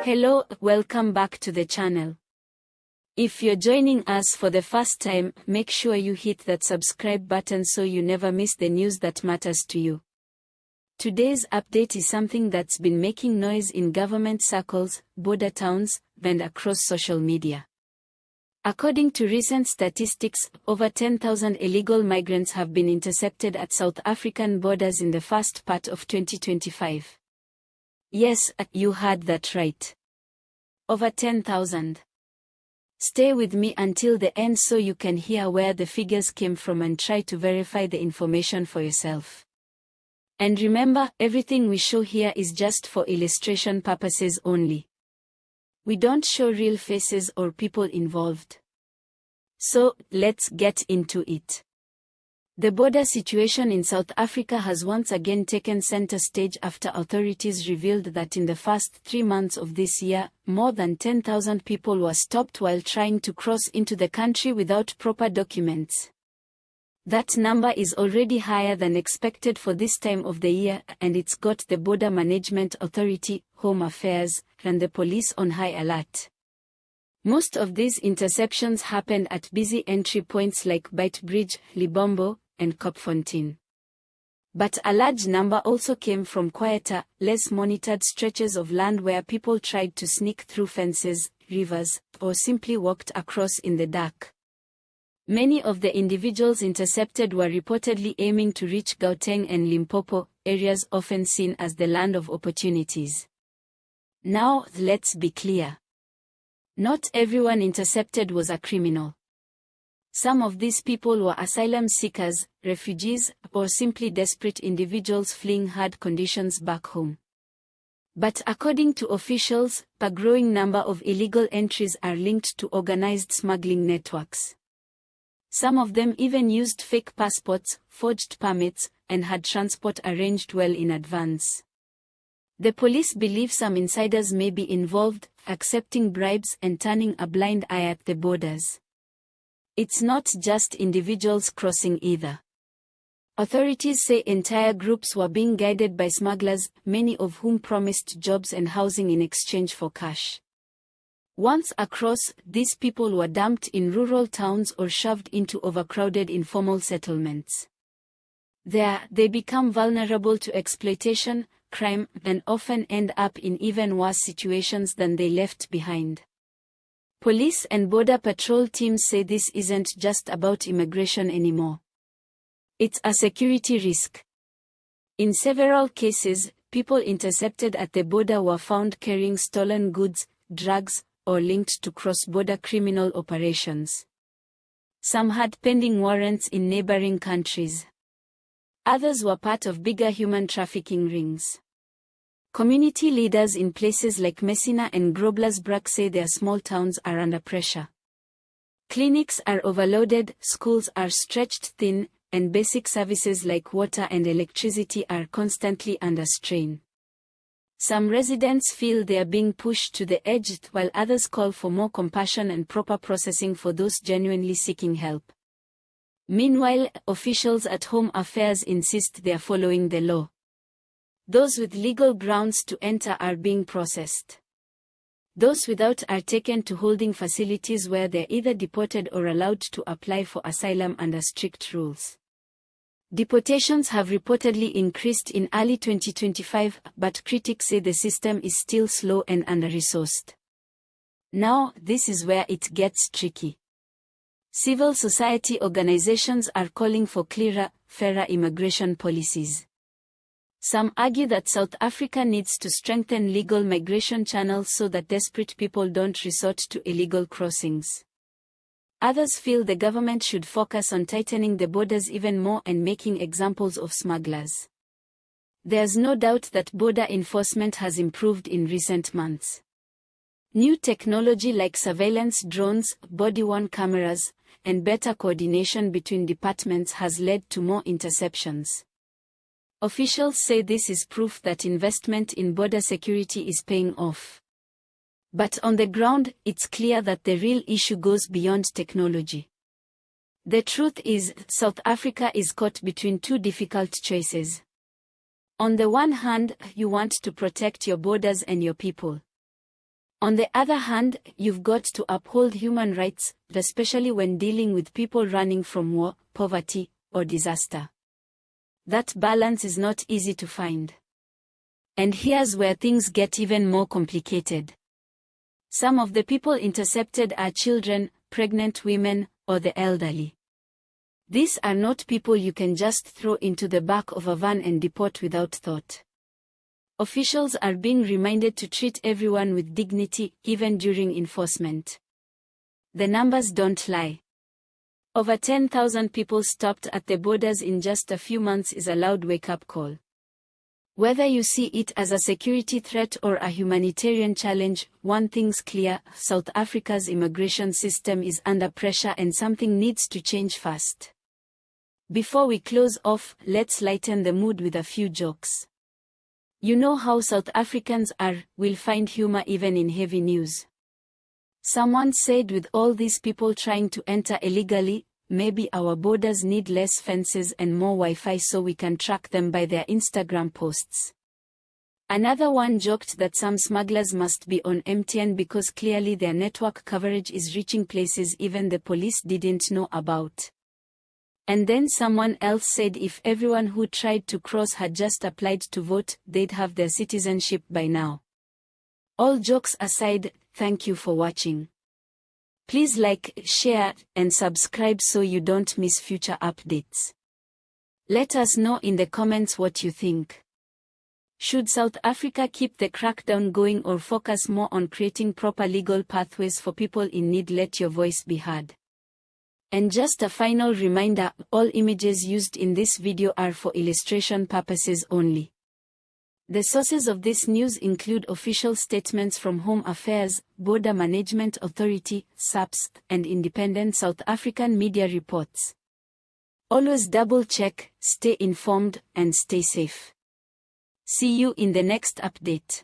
Hello, welcome back to the channel. If you're joining us for the first time, make sure you hit that subscribe button so you never miss the news that matters to you. Today's update is something that's been making noise in government circles, border towns, and across social media. According to recent statistics, over 10,000 illegal migrants have been intercepted at South African borders in the first part of 2025. Yes, you heard that right. Over 10,000. Stay with me until the end so you can hear where the figures came from and try to verify the information for yourself. And remember, everything we show here is just for illustration purposes only. We don't show real faces or people involved. So, let's get into it. The border situation in South Africa has once again taken center stage after authorities revealed that in the first 3 months of this year, more than 10,000 people were stopped while trying to cross into the country without proper documents. That number is already higher than expected for this time of the year, and it's got the Border Management Authority, Home Affairs, and the police on high alert. Most of these interceptions happened at busy entry points like Beitbridge, Libombo, and Kopfontein. But a large number also came from quieter, less monitored stretches of land where people tried to sneak through fences, rivers, or simply walked across in the dark. Many of the individuals intercepted were reportedly aiming to reach Gauteng and Limpopo, areas often seen as the land of opportunities. Now, let's be clear. Not everyone intercepted was a criminal. Some of these people were asylum seekers, refugees, or simply desperate individuals fleeing hard conditions back home. But according to officials, a growing number of illegal entries are linked to organized smuggling networks. Some of them even used fake passports, forged permits, and had transport arranged well in advance. The police believe some insiders may be involved, accepting bribes and turning a blind eye at the borders. It's not just individuals crossing either. Authorities say entire groups were being guided by smugglers, many of whom promised jobs and housing in exchange for cash. Once across, these people were dumped in rural towns or shoved into overcrowded informal settlements. There, they become vulnerable to exploitation, crime, and often end up in even worse situations than they left behind. Police and Border Patrol teams say this isn't just about immigration anymore. It's a security risk. In several cases, people intercepted at the border were found carrying stolen goods, drugs, or linked to cross-border criminal operations. Some had pending warrants in neighboring countries. Others were part of bigger human trafficking rings. Community leaders in places like Messina and Groblersberg say their small towns are under pressure. Clinics are overloaded, schools are stretched thin, and basic services like water and electricity are constantly under strain. Some residents feel they are being pushed to the edge, while others call for more compassion and proper processing for those genuinely seeking help. Meanwhile, officials at Home Affairs insist they are following the law. Those with legal grounds to enter are being processed. Those without are taken to holding facilities where they're either deported or allowed to apply for asylum under strict rules. Deportations have reportedly increased in early 2025, but critics say the system is still slow and under-resourced. Now, this is where it gets tricky. Civil society organizations are calling for clearer, fairer immigration policies. Some argue that South Africa needs to strengthen legal migration channels so that desperate people don't resort to illegal crossings. Others feel the government should focus on tightening the borders even more and making examples of smugglers. There's no doubt that border enforcement has improved in recent months. New technology like surveillance drones, body-worn cameras, and better coordination between departments has led to more interceptions. Officials say this is proof that investment in border security is paying off. But on the ground, it's clear that the real issue goes beyond technology. The truth is, South Africa is caught between two difficult choices. On the one hand, you want to protect your borders and your people. On the other hand, you've got to uphold human rights, especially when dealing with people running from war, poverty, or disaster. That balance is not easy to find. And here's where things get even more complicated. Some of the people intercepted are children, pregnant women, or the elderly. These are not people you can just throw into the back of a van and deport without thought. Officials are being reminded to treat everyone with dignity, even during enforcement. The numbers don't lie. Over 10,000 people stopped at the borders in just a few months is a loud wake-up call. Whether you see it as a security threat or a humanitarian challenge, one thing's clear: South Africa's immigration system is under pressure and something needs to change fast. Before we close off, let's lighten the mood with a few jokes. You know how South Africans are, we'll find humor even in heavy news. Someone said, with all these people trying to enter illegally, maybe our borders need less fences and more Wi-Fi so we can track them by their Instagram posts. Another one joked that some smugglers must be on MTN because clearly their network coverage is reaching places even the police didn't know about. And then someone else said if everyone who tried to cross had just applied to vote, they'd have their citizenship by now. All jokes aside, thank you for watching. Please like, share, and subscribe so you don't miss future updates. Let us know in the comments what you think. Should South Africa keep the crackdown going or focus more on creating proper legal pathways for people in need? Let your voice be heard. And just a final reminder, all images used in this video are for illustration purposes only. The sources of this news include official statements from Home Affairs, Border Management Authority, SAPS, and independent South African media reports. Always double-check, stay informed, and stay safe. See you in the next update.